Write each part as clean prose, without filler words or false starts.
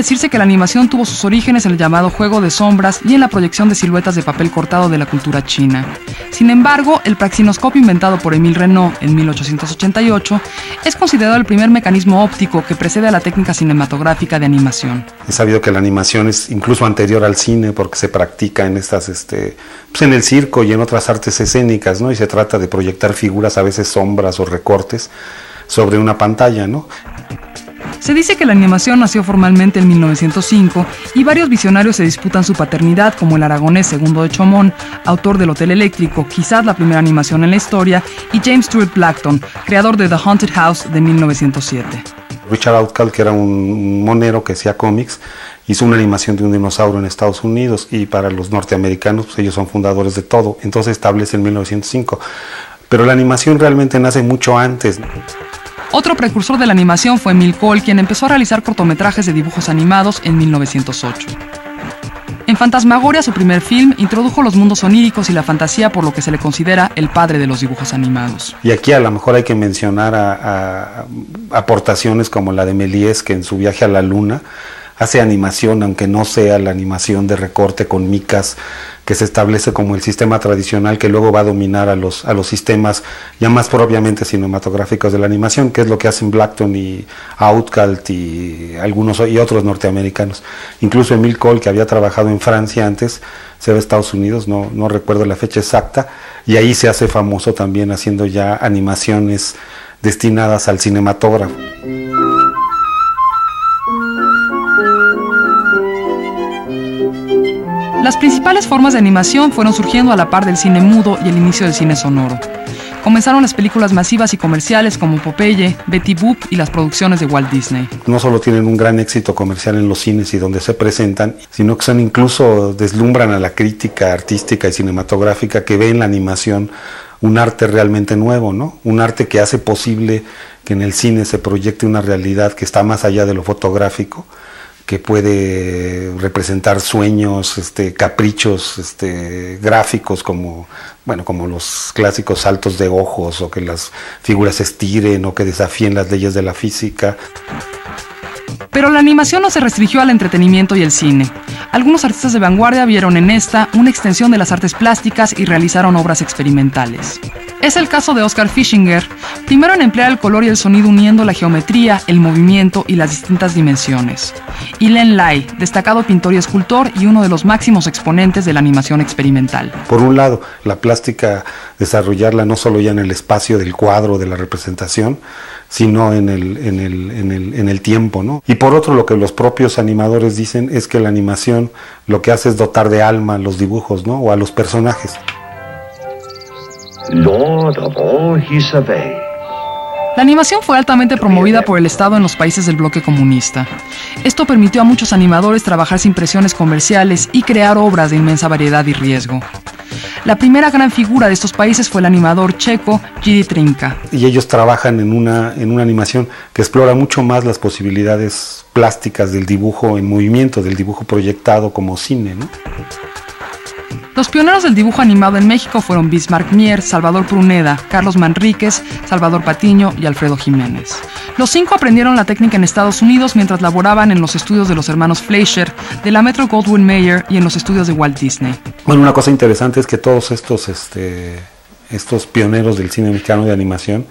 decirse que la animación tuvo sus orígenes en el llamado juego de sombras y en la proyección de siluetas de papel cortado de la cultura china. Sin embargo, el praxinoscopio inventado por Émile Renault en 1888 es considerado el primer mecanismo óptico que precede a la técnica cinematográfica de animación. Es sabido que la animación es incluso anterior al cine porque se practica en estas, pues en el circo y en otras artes escénicas, ¿no? Y se trata de proyectar figuras, a veces sombras o recortes, sobre una pantalla, ¿no? Se dice que la animación nació formalmente en 1905 y varios visionarios se disputan su paternidad, como el aragonés Segundo de Chomón, autor del Hotel Eléctrico, quizás la primera animación en la historia, y James Stewart Blackton, creador de The Haunted House de 1907. Richard Outcault, que era un monero que hacía cómics, hizo una animación de un dinosaurio en Estados Unidos, y para los norteamericanos, pues ellos son fundadores de todo, entonces establece en 1905. Pero la animación realmente nace mucho antes. Otro precursor de la animación fue Emile Cole, quien empezó a realizar cortometrajes de dibujos animados en 1908. En Fantasmagoria, su primer film, introdujo los mundos oníricos y la fantasía, por lo que se le considera el padre de los dibujos animados. Y aquí a lo mejor hay que mencionar a aportaciones como la de Méliès, que en su viaje a la luna hace animación, aunque no sea la animación de recorte con micas que se establece como el sistema tradicional que luego va a dominar a los sistemas ya más propiamente cinematográficos de la animación, que es lo que hacen Blackton y Outcault y algunos y otros norteamericanos. Incluso Emile Cole, que había trabajado en Francia antes, se va a Estados Unidos, no recuerdo la fecha exacta, y ahí se hace famoso también haciendo ya animaciones destinadas al cinematógrafo. Las principales formas de animación fueron surgiendo a la par del cine mudo y el inicio del cine sonoro. Comenzaron las películas masivas y comerciales como Popeye, Betty Boop y las producciones de Walt Disney. No solo tienen un gran éxito comercial en los cines y donde se presentan, sino que incluso deslumbran a la crítica artística y cinematográfica que ve en la animación un arte realmente nuevo, ¿no? Un arte que hace posible que en el cine se proyecte una realidad que está más allá de lo fotográfico, que puede representar sueños, caprichos gráficos como los clásicos saltos de ojos, o que las figuras se estiren o que desafíen las leyes de la física. Pero la animación no se restringió al entretenimiento y el cine. Algunos artistas de vanguardia vieron en esta una extensión de las artes plásticas y realizaron obras experimentales. Es el caso de Oskar Fischinger, primero en emplear el color y el sonido uniendo la geometría, el movimiento y las distintas dimensiones. Y Len Lai, destacado pintor y escultor y uno de los máximos exponentes de la animación experimental. Por un lado, la plástica, desarrollarla no solo ya en el espacio del cuadro, de la representación, sino en el tiempo, ¿no? Y por otro, lo que los propios animadores dicen es que la animación lo que hace es dotar de alma a los dibujos, ¿no? O a los personajes. Lord of all he surveyed. La animación fue altamente promovida por el Estado en los países del bloque comunista. Esto permitió a muchos animadores trabajar sin presiones comerciales y crear obras de inmensa variedad y riesgo. La primera gran figura de estos países fue el animador checo Jiří Trnka. Y ellos trabajan en una animación que explora mucho más las posibilidades plásticas del dibujo en movimiento, del dibujo proyectado como cine, ¿no? Los pioneros del dibujo animado en México fueron Bismarck Mier, Salvador Pruneda, Carlos Manríquez, Salvador Patiño y Alfredo Jiménez. Los 5 aprendieron la técnica en Estados Unidos mientras laboraban en los estudios de los hermanos Fleischer, de la Metro-Goldwyn-Mayer y en los estudios de Walt Disney. Bueno, una cosa interesante es que todos estos pioneros del cine mexicano de animación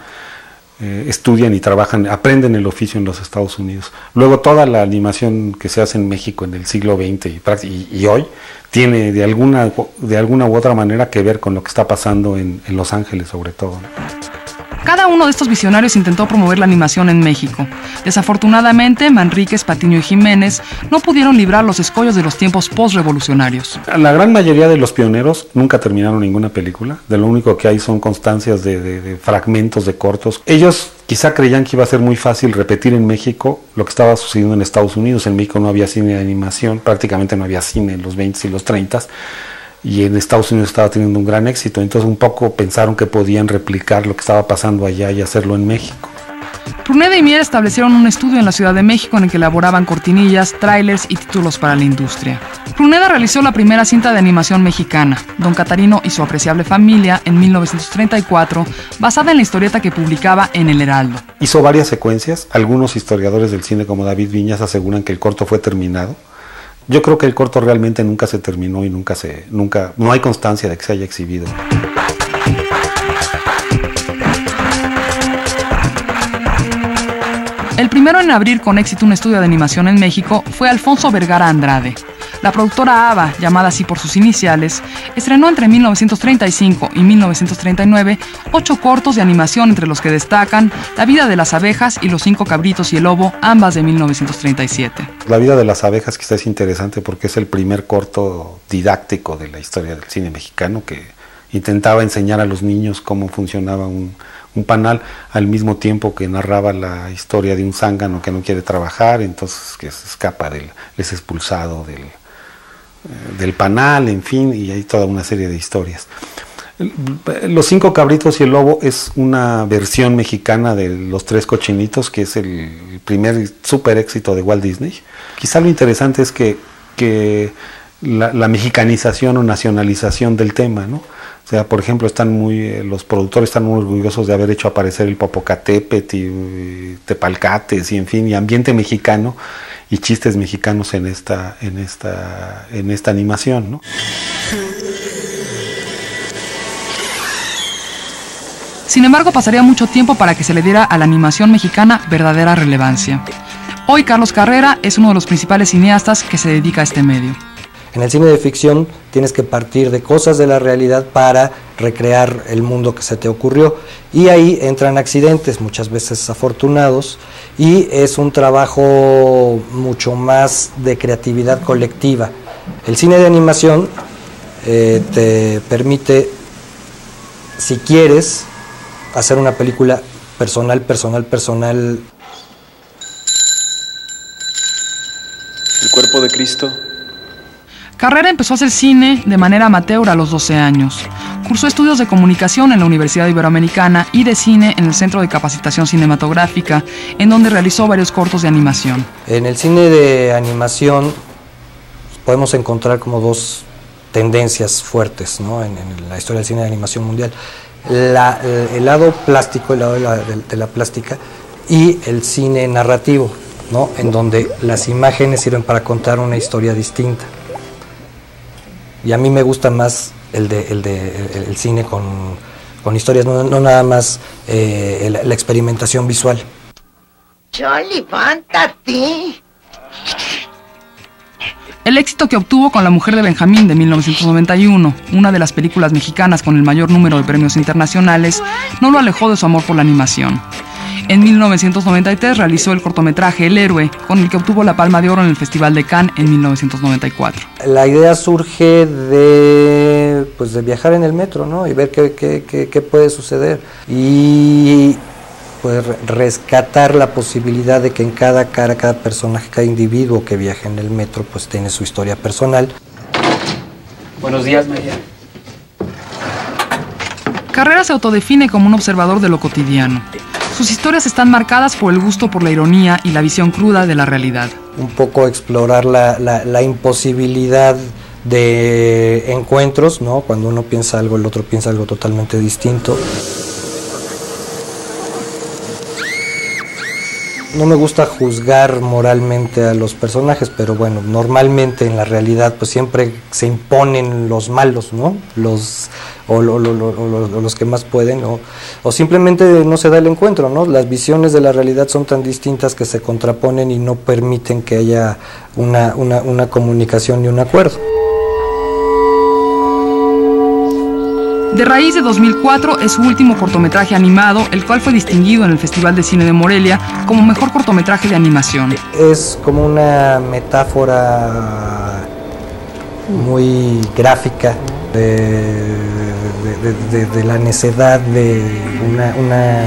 estudian y trabajan, aprenden el oficio en los Estados Unidos. Luego toda la animación que se hace en México en el siglo XX y hoy tiene de alguna u otra manera que ver con lo que está pasando en Los Ángeles, sobre todo, ¿no? Cada uno de estos visionarios intentó promover la animación en México. Desafortunadamente, Manríquez, Patiño y Jiménez no pudieron librar los escollos de los tiempos post-revolucionarios. La gran mayoría de los pioneros nunca terminaron ninguna película. De lo único que hay son constancias de fragmentos de cortos. Ellos quizá creían que iba a ser muy fácil repetir en México lo que estaba sucediendo en Estados Unidos. En México no había cine de animación, prácticamente no había cine en los 20s y los 30s. Y en Estados Unidos estaba teniendo un gran éxito, entonces un poco pensaron que podían replicar lo que estaba pasando allá y hacerlo en México. Pruneda y Mier establecieron un estudio en la Ciudad de México en el que elaboraban cortinillas, trailers y títulos para la industria. Pruneda realizó la primera cinta de animación mexicana, Don Catarino y su apreciable familia, en 1934, basada en la historieta que publicaba en El Heraldo. Hizo varias secuencias. Algunos historiadores del cine, como David Viñas, aseguran que el corto fue terminado. Yo creo que el corto realmente nunca se terminó y no hay constancia de que se haya exhibido. El primero en abrir con éxito un estudio de animación en México fue Alfonso Vergara Andrade. La productora ABA, llamada así por sus iniciales, estrenó entre 1935 y 1939 8 cortos de animación, entre los que destacan La vida de las abejas y Los 5 cabritos y el lobo, ambas de 1937. La vida de las abejas quizás es interesante porque es el primer corto didáctico de la historia del cine mexicano que intentaba enseñar a los niños cómo funcionaba un panal, al mismo tiempo que narraba la historia de un zángano que no quiere trabajar, entonces que se escapa es expulsado del panal, en fin, y hay toda una serie de historias. Los 5 cabritos y el lobo es una versión mexicana de Los 3 cochinitos, que es el primer super éxito de Walt Disney. Quizá lo interesante es que la mexicanización o nacionalización del tema, ¿no? O sea, por ejemplo, los productores están muy orgullosos de haber hecho aparecer el Popocatépetl y Tepalcates y en fin, y ambiente mexicano y chistes mexicanos en esta animación, ¿no? Sin embargo, pasaría mucho tiempo para que se le diera a la animación mexicana verdadera relevancia. Hoy Carlos Carrera es uno de los principales cineastas que se dedica a este medio. En el cine de ficción tienes que partir de cosas de la realidad para recrear el mundo que se te ocurrió, y ahí entran accidentes, muchas veces afortunados, y es un trabajo mucho más de creatividad colectiva. El cine de animación te permite, si quieres, hacer una película personal. El cuerpo de Cristo. Carrera empezó a hacer cine de manera amateur a los 12 años. Cursó estudios de comunicación en la Universidad Iberoamericana y de cine en el Centro de Capacitación Cinematográfica, en donde realizó varios cortos de animación. En el cine de animación podemos encontrar como 2 tendencias fuertes, ¿no? en la historia del cine de animación mundial. El lado plástico, el lado de la plástica, y el cine narrativo, ¿no? En donde las imágenes sirven para contar una historia distinta. Y a mí me gusta más el cine con historias, no nada más la experimentación visual. ¡Levántate! El éxito que obtuvo con La mujer de Benjamín de 1991, una de las películas mexicanas con el mayor número de premios internacionales, no lo alejó de su amor por la animación. En 1993 realizó el cortometraje El héroe, con el que obtuvo la Palma de Oro en el Festival de Cannes en 1994. La idea surge de viajar en el metro, ¿no? Y ver qué puede suceder. Y pues rescatar la posibilidad de que en cada personaje, cada individuo que viaja en el metro, pues tiene su historia personal. Buenos días, María. Carrera se autodefine como un observador de lo cotidiano. Sus historias están marcadas por el gusto por la ironía y la visión cruda de la realidad. Un poco explorar la imposibilidad de encuentros, ¿no? Cuando uno piensa algo, el otro piensa algo totalmente distinto. No me gusta juzgar moralmente a los personajes, pero bueno, normalmente en la realidad pues siempre se imponen los malos, ¿no? Los que más pueden, o simplemente no se da el encuentro, ¿no? Las visiones de la realidad son tan distintas que se contraponen y no permiten que haya una comunicación y un acuerdo. De Raíz de 2004 es su último cortometraje animado, el cual fue distinguido en el Festival de Cine de Morelia como mejor cortometraje de animación. Es como una metáfora muy gráfica de la necedad de una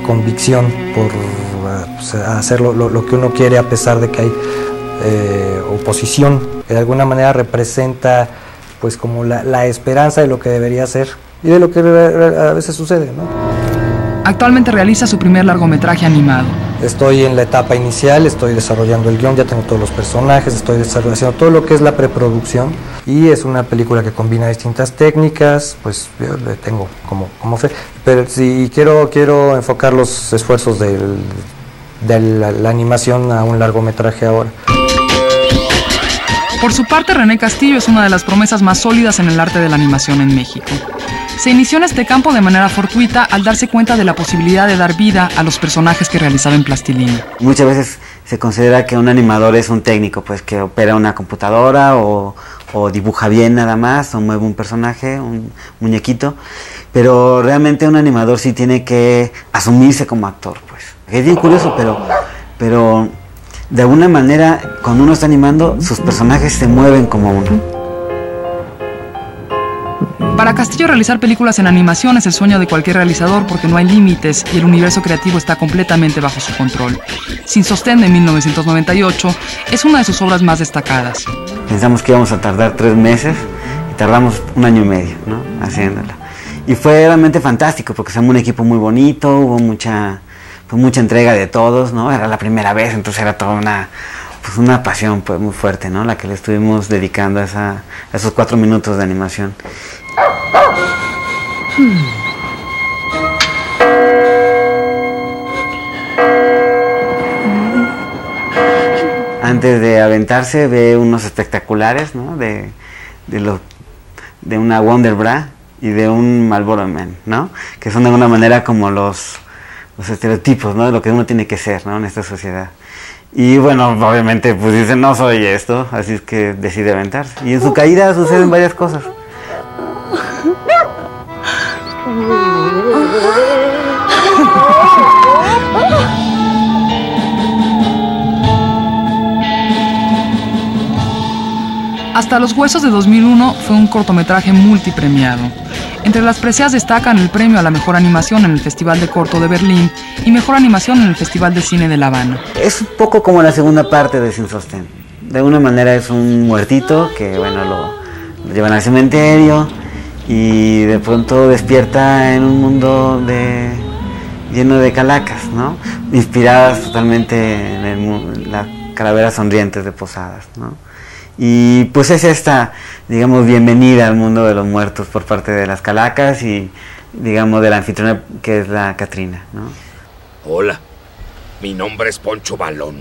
convicción por hacer lo que uno quiere a pesar de que hay oposición, que de alguna manera representa pues como la esperanza de lo que debería ser y de lo que a veces sucede, ¿no? Actualmente realiza su primer largometraje animado. Estoy en la etapa inicial, estoy desarrollando el guión, ya tengo todos los personajes, estoy desarrollando todo lo que es la preproducción y es una película que combina distintas técnicas, pues yo le tengo como fe, pero si quiero enfocar los esfuerzos de la animación a un largometraje ahora. Por su parte, René Castillo es una de las promesas más sólidas en el arte de la animación en México. Se inició en este campo de manera fortuita al darse cuenta de la posibilidad de dar vida a los personajes que realizaba en plastilina. Muchas veces se considera que un animador es un técnico, pues que opera una computadora o dibuja bien nada más, o mueve un personaje, un muñequito, pero realmente un animador sí tiene que asumirse como actor, pues. Es bien curioso, pero de alguna manera, cuando uno está animando, sus personajes se mueven como uno. Para Castillo, realizar películas en animación es el sueño de cualquier realizador porque no hay límites y el universo creativo está completamente bajo su control. Sin Sostén, de 1998, es una de sus obras más destacadas. Pensamos que íbamos a tardar 3 meses y tardamos 1 año y medio, ¿no?, haciéndola. Y fue realmente fantástico porque se armó un equipo muy bonito, hubo mucha entrega de todos, ¿no? Era la primera vez, entonces era toda una pasión, pues, muy fuerte, ¿no?, la que le estuvimos dedicando a esos 4 minutos de animación. Antes de aventarse ve unos espectaculares, ¿no?, de una Wonder Bra y de un Marlboro Man, ¿no?, que son de alguna manera como los estereotipos, ¿no?, de lo que uno tiene que ser, ¿no?, en esta sociedad. Y bueno, obviamente pues dice, no soy esto, así es que decide aventarse. Y en su caída suceden varias cosas. Hasta los Huesos, de 2001, fue un cortometraje multipremiado. Entre las preseas destacan el premio a la mejor animación en el Festival de Corto de Berlín y mejor animación en el Festival de Cine de La Habana. Es un poco como la segunda parte de Sin Sostén. De alguna manera es un muertito que, bueno, lo llevan al cementerio y de pronto despierta en un mundo lleno de calacas, ¿no?, inspiradas totalmente en las calaveras sonrientes de Posadas, ¿no? Y pues es esta, digamos, bienvenida al mundo de los muertos por parte de las calacas y, digamos, de la anfitriona, que es la Catrina, ¿no? Hola, mi nombre es Poncho Balón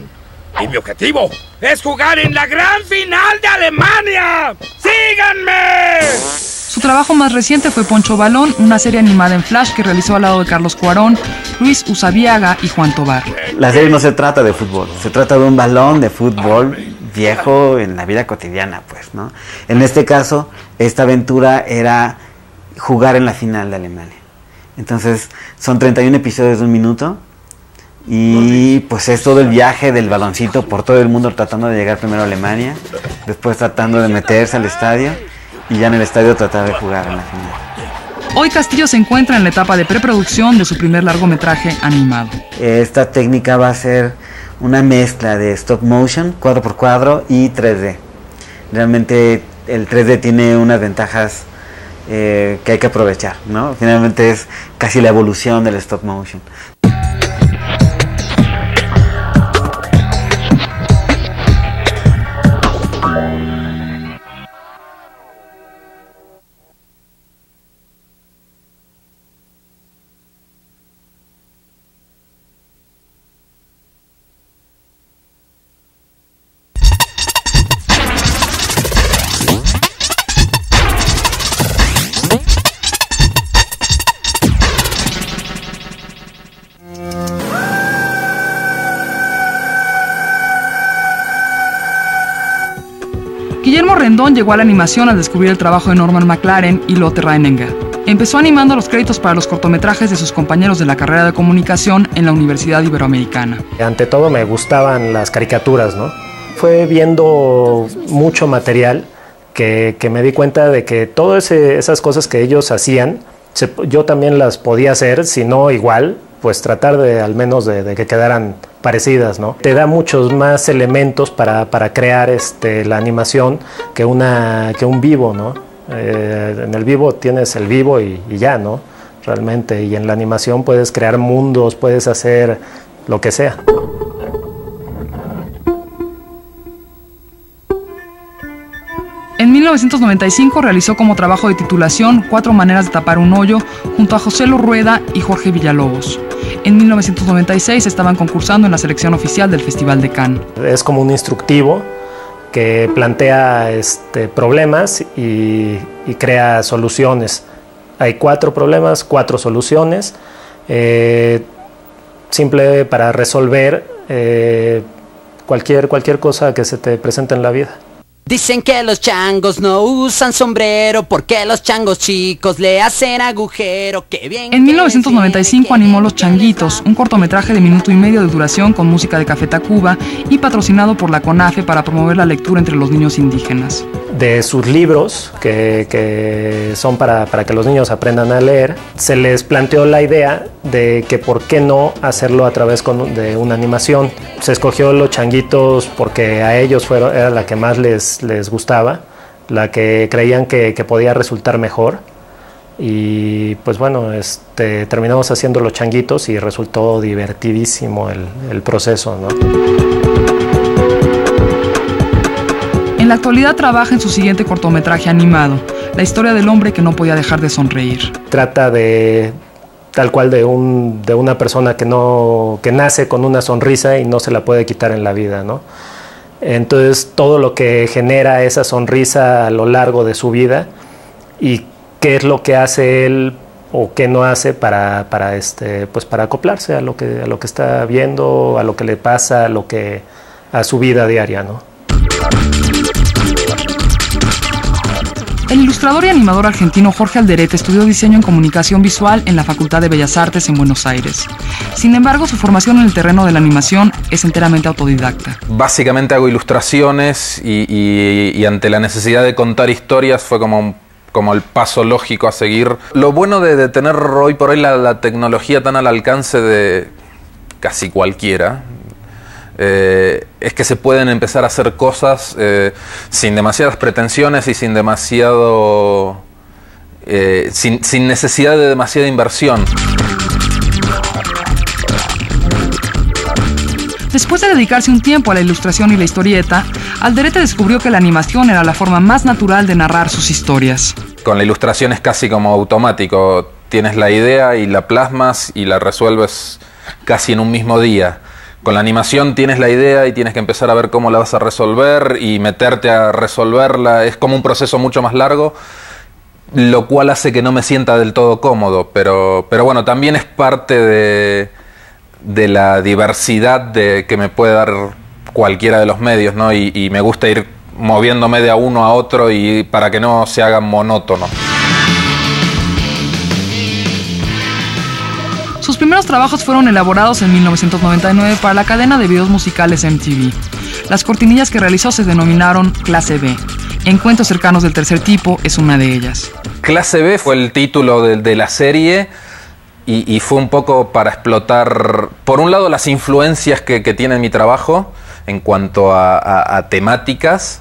y mi objetivo es jugar en la gran final de Alemania. ¡Síganme! Su trabajo más reciente fue Poncho Balón, una serie animada en Flash que realizó al lado de Carlos Cuarón, Luis Usabiaga y Juan Tobar. La serie no se trata de fútbol, se trata de un balón de fútbol viejo en la vida cotidiana, pues, ¿no? En este caso, esta aventura era jugar en la final de Alemania. Entonces, son 31 episodios de 1 minuto y pues es todo el viaje del baloncito por todo el mundo tratando de llegar primero a Alemania, después tratando de meterse al estadio y ya en el estadio tratar de jugar en la final. Hoy Castillo se encuentra en la etapa de preproducción de su primer largometraje animado. Esta técnica va a ser una mezcla de stop motion, cuadro por cuadro, y 3D. Realmente el 3D tiene unas ventajas que hay que aprovechar, ¿no? Finalmente es casi la evolución del stop motion. Guillermo Rendón llegó a la animación al descubrir el trabajo de Norman McLaren y Lotte Reininger. Empezó animando los créditos para los cortometrajes de sus compañeros de la carrera de comunicación en la Universidad Iberoamericana. Ante todo me gustaban las caricaturas, ¿no? Fue viendo mucho material que me di cuenta de que todas esas cosas que ellos hacían, yo también las podía hacer, si no igual, pues tratar de al menos de que quedaran parecidas, ¿no? Te da muchos más elementos para crear la animación que un vivo, ¿no? En el vivo tienes el vivo y ya, ¿no? realmente, y en la animación puedes crear mundos, puedes hacer lo que sea. En 1995 realizó como trabajo de titulación 4 maneras de tapar un hoyo junto a José Lo Rueda y Jorge Villalobos. En 1996 estaban concursando en la selección oficial del Festival de Cannes. Es como un instructivo que plantea problemas y crea soluciones. Hay 4 problemas, 4 soluciones, simple para resolver cualquier cosa que se te presente en la vida. Dicen que los changos no usan sombrero porque los changos chicos le hacen agujero. Qué bien. En 1995 animó Los Changuitos, un cortometraje de 1 minuto y medio de duración con música de Café Tacuba y patrocinado por la CONAFE para promover la lectura entre los niños indígenas. De sus libros, que son para que los niños aprendan a leer, se les planteó la idea de que por qué no hacerlo a través de una animación. Se escogió Los Changuitos porque a ellos era la que más les gustaba, la que creían que podía resultar mejor. Y pues bueno, terminamos haciendo Los Changuitos y resultó divertidísimo el proceso, ¿no? En la actualidad trabaja en su siguiente cortometraje animado, la historia del hombre que no podía dejar de sonreír. Trata tal cual de una persona que nace con una sonrisa y no se la puede quitar en la vida, ¿no? Entonces todo lo que genera esa sonrisa a lo largo de su vida y qué es lo que hace él o qué no hace para acoplarse a lo que está viendo, a lo que le pasa, a su vida diaria, ¿no? El ilustrador y animador argentino Jorge Alderete estudió diseño en comunicación visual en la Facultad de Bellas Artes en Buenos Aires. Sin embargo, su formación en el terreno de la animación es enteramente autodidacta. Básicamente hago ilustraciones y ante la necesidad de contar historias fue como el paso lógico a seguir. Lo bueno de tener hoy por hoy la tecnología tan al alcance de casi cualquiera, es que se pueden empezar a hacer cosas sin demasiadas pretensiones y sin necesidad de demasiada inversión. Después de dedicarse un tiempo a la ilustración y la historieta, Alderete descubrió que la animación era la forma más natural de narrar sus historias. Con la ilustración es casi como automático. Tienes la idea y la plasmas y la resuelves casi en un mismo día. Con la animación tienes la idea y tienes que empezar a ver cómo la vas a resolver y meterte a resolverla. Es como un proceso mucho más largo, lo cual hace que no me sienta del todo cómodo. Pero bueno, también es parte de la diversidad que me puede dar cualquiera de los medios, ¿no? Y me gusta ir moviéndome de a uno a otro y para que no se haga monótono. Sus primeros trabajos fueron elaborados en 1999 para la cadena de videos musicales MTV. Las cortinillas que realizó se denominaron Clase B. Encuentros cercanos del tercer tipo es una de ellas. Clase B fue el título de la serie y fue un poco para explotar, por un lado, las influencias que tiene mi trabajo en cuanto a temáticas,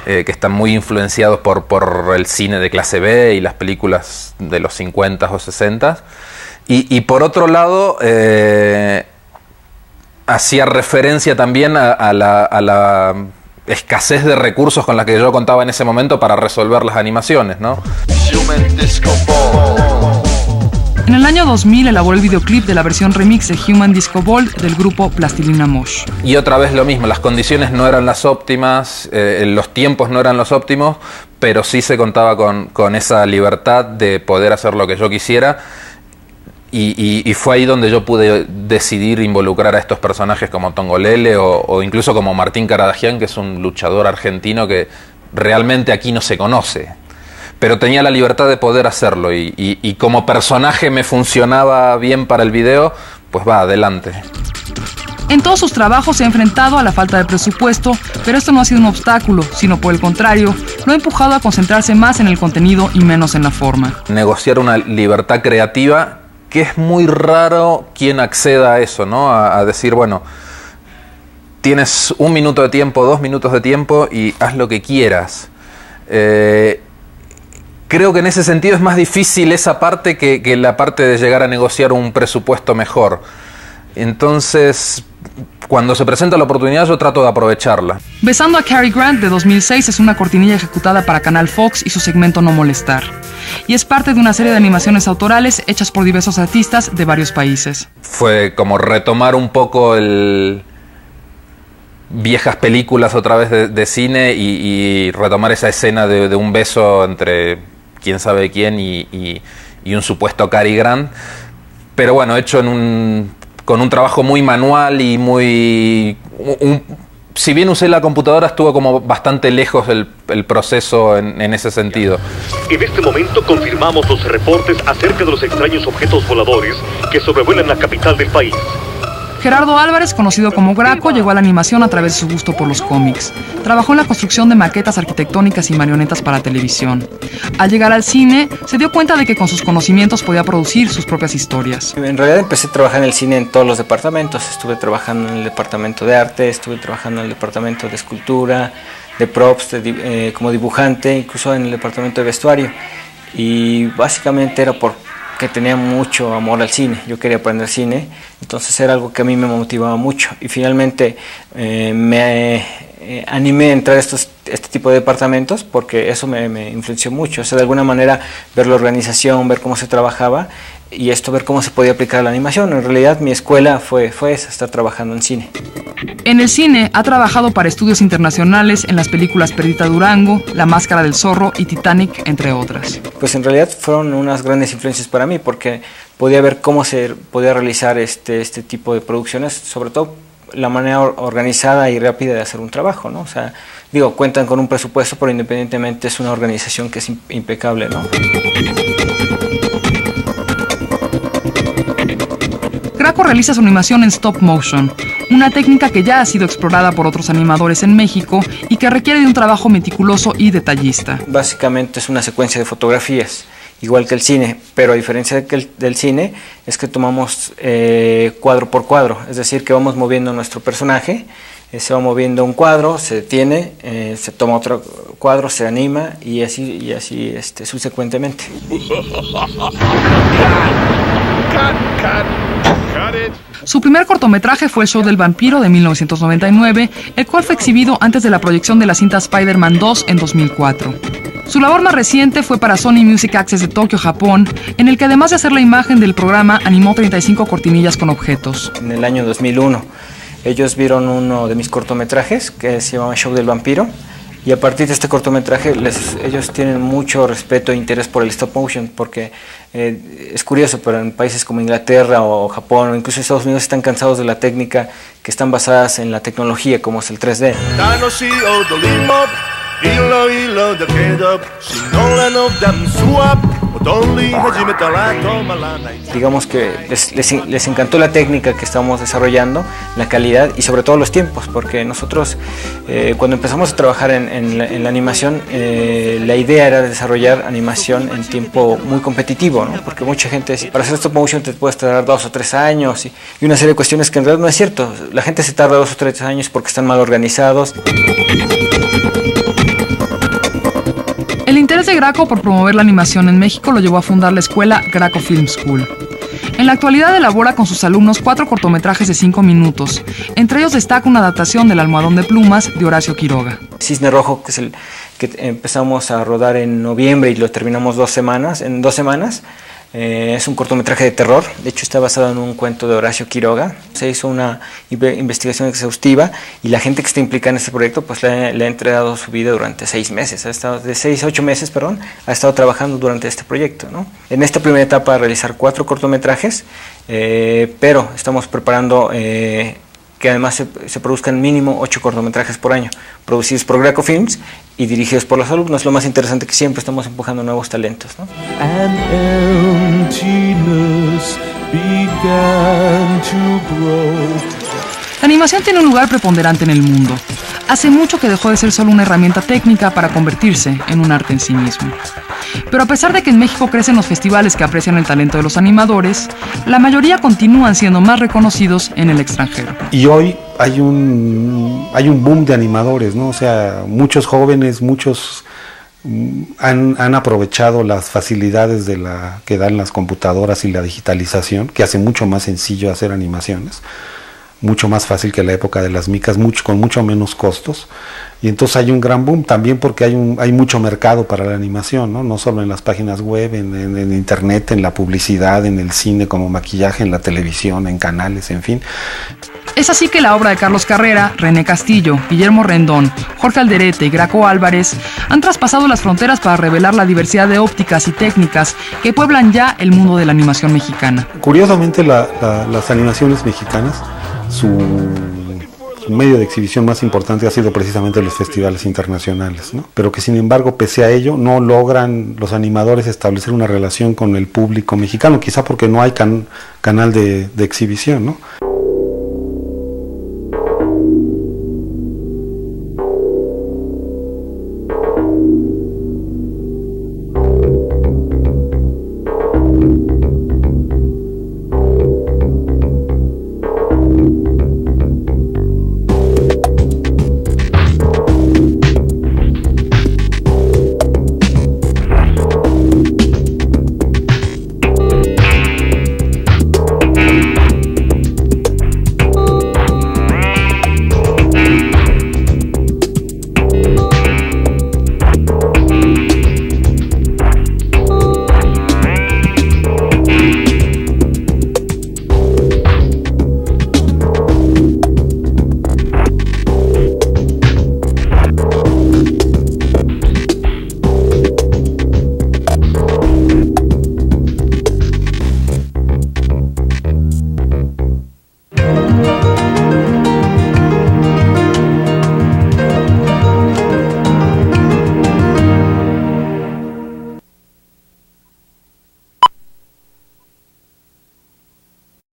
que están muy influenciados por el cine de clase B y las películas de los 50 o 60. Y por otro lado, hacía referencia también a la escasez de recursos con la que yo contaba en ese momento para resolver las animaciones, ¿no? En el año 2000 elaboró el videoclip de la versión remix de Human Disco Ball del grupo Plastilina Mosh. Y otra vez lo mismo, las condiciones no eran las óptimas, los tiempos no eran los óptimos, pero sí se contaba con esa libertad de poder hacer lo que yo quisiera. Y fue ahí donde yo pude decidir involucrar a estos personajes como Tongolele o incluso como Martín Karadagian, que es un luchador argentino que realmente aquí no se conoce. Pero tenía la libertad de poder hacerlo y como personaje me funcionaba bien para el video, pues va, adelante. En todos sus trabajos se ha enfrentado a la falta de presupuesto, pero esto no ha sido un obstáculo, sino por el contrario, lo ha empujado a concentrarse más en el contenido y menos en la forma. Negociar una libertad creativa, que es muy raro quien acceda a eso, ¿no? A decir, bueno, tienes 1 minuto de tiempo, 2 minutos de tiempo y haz lo que quieras. creo que en ese sentido es más difícil esa parte que la parte de llegar a negociar un presupuesto mejor. Entonces, cuando se presenta la oportunidad, yo trato de aprovecharla. Besando a Cary Grant de 2006 es una cortinilla ejecutada para Canal Fox y su segmento No Molestar. Y es parte de una serie de animaciones autorales hechas por diversos artistas de varios países. Fue como retomar un poco viejas películas otra vez de cine y retomar esa escena de un beso entre quién sabe quién y un supuesto Cary Grant. Pero bueno, hecho con un trabajo muy manual y muy... si bien usé la computadora, estuvo como bastante lejos el proceso en ese sentido. En este momento confirmamos los reportes acerca de los extraños objetos voladores que sobrevuelan la capital del país. Gerardo Álvarez, conocido como Graco, llegó a la animación a través de su gusto por los cómics. Trabajó en la construcción de maquetas arquitectónicas y marionetas para televisión. Al llegar al cine, se dio cuenta de que con sus conocimientos podía producir sus propias historias. En realidad empecé a trabajar en el cine en todos los departamentos. Estuve trabajando en el departamento de arte, estuve trabajando en el departamento de escultura, de props, como dibujante, incluso en el departamento de vestuario. Y básicamente era que tenía mucho amor al cine, yo quería aprender cine, entonces era algo que a mí me motivaba mucho y finalmente me animé a entrar a este tipo de departamentos porque eso me influenció mucho, o sea, de alguna manera ver la organización, ver cómo se trabajaba y ver cómo se podía aplicar a la animación. En realidad mi escuela fue esa, estar trabajando en cine. En el cine ha trabajado para estudios internacionales en las películas Perdita Durango, La Máscara del Zorro y Titanic, entre otras. Pues en realidad fueron unas grandes influencias para mí porque podía ver cómo se podía realizar este tipo de producciones, sobre todo la manera organizada y rápida de hacer un trabajo, ¿no? O sea, cuentan con un presupuesto, pero independientemente es una organización que es impecable, ¿no? Graco realiza su animación en stop motion, una técnica que ya ha sido explorada por otros animadores en México y que requiere de un trabajo meticuloso y detallista. Básicamente es una secuencia de fotografías, igual que el cine, pero a diferencia del cine es que tomamos cuadro por cuadro, es decir, que vamos moviendo nuestro personaje, se va moviendo un cuadro, se detiene, se toma otro cuadro, se anima y así subsecuentemente. Su primer cortometraje fue El Show del Vampiro de 1999, el cual fue exhibido antes de la proyección de la cinta Spider-Man 2 en 2004. Su labor más reciente fue para Sony Music Access de Tokio, Japón, en el que además de hacer la imagen del programa, animó 35 cortinillas con objetos. En el año 2001, ellos vieron uno de mis cortometrajes que se llama Show del Vampiro. Y a partir de este cortometraje ellos tienen mucho respeto e interés por el stop motion porque es curioso, pero en países como Inglaterra o Japón o incluso Estados Unidos están cansados de la técnica que están basadas en la tecnología como es el 3D. Digamos que les encantó la técnica que estamos desarrollando, la calidad y sobre todo los tiempos, porque nosotros cuando empezamos a trabajar en la animación, la idea era desarrollar animación en tiempo muy competitivo, ¿no? Porque mucha gente dice, para hacer stop motion te puedes tardar 2 o 3 años y una serie de cuestiones que en realidad no es cierto. La gente se tarda 2 o 3 años porque están mal organizados. El interés de Graco por promover la animación en México lo llevó a fundar la escuela Graco Film School. En la actualidad elabora con sus alumnos 4 cortometrajes de 5 minutos. Entre ellos destaca una adaptación del Almohadón de Plumas de Horacio Quiroga. Cisne Rojo, que es el que empezamos a rodar en noviembre y lo terminamos en 2 semanas. Es un cortometraje de terror, de hecho está basado en un cuento de Horacio Quiroga. Se hizo una investigación exhaustiva y la gente que está implicada en este proyecto pues le ha entregado su vida durante 6 meses, de 6 a 8 meses, ha estado trabajando durante este proyecto, ¿no? En esta primera etapa a realizar 4 cortometrajes, pero estamos preparando que además se produzcan mínimo 8 cortometrajes por año, producidos por Graco Films y dirigidos por los alumnos. Lo más interesante que siempre estamos empujando nuevos talentos, ¿no? La animación tiene un lugar preponderante en el mundo. Hace mucho que dejó de ser solo una herramienta técnica para convertirse en un arte en sí mismo. Pero a pesar de que en México crecen los festivales que aprecian el talento de los animadores, la mayoría continúan siendo más reconocidos en el extranjero. Y hoy hay un boom de animadores, ¿no? O sea, muchos jóvenes, muchos han aprovechado las facilidades que dan las computadoras y la digitalización, que hace mucho más sencillo hacer animaciones, mucho más fácil que la época de las micas, con mucho menos costos, y entonces hay un gran boom también porque hay mucho mercado para la animación, no solo en las páginas web, en internet, en la publicidad, en el cine como maquillaje, en la televisión, en canales, en fin. Es así que la obra de Carlos Carrera, René Castillo, Guillermo Rendón, Jorge Alderete y Graco Álvarez han traspasado las fronteras para revelar la diversidad de ópticas y técnicas que pueblan ya el mundo de la animación mexicana. Curiosamente las animaciones mexicanas, su medio de exhibición más importante ha sido precisamente los festivales internacionales, ¿no? Pero que sin embargo, pese a ello, no logran los animadores establecer una relación con el público mexicano, quizá porque no hay canal de exhibición, ¿no?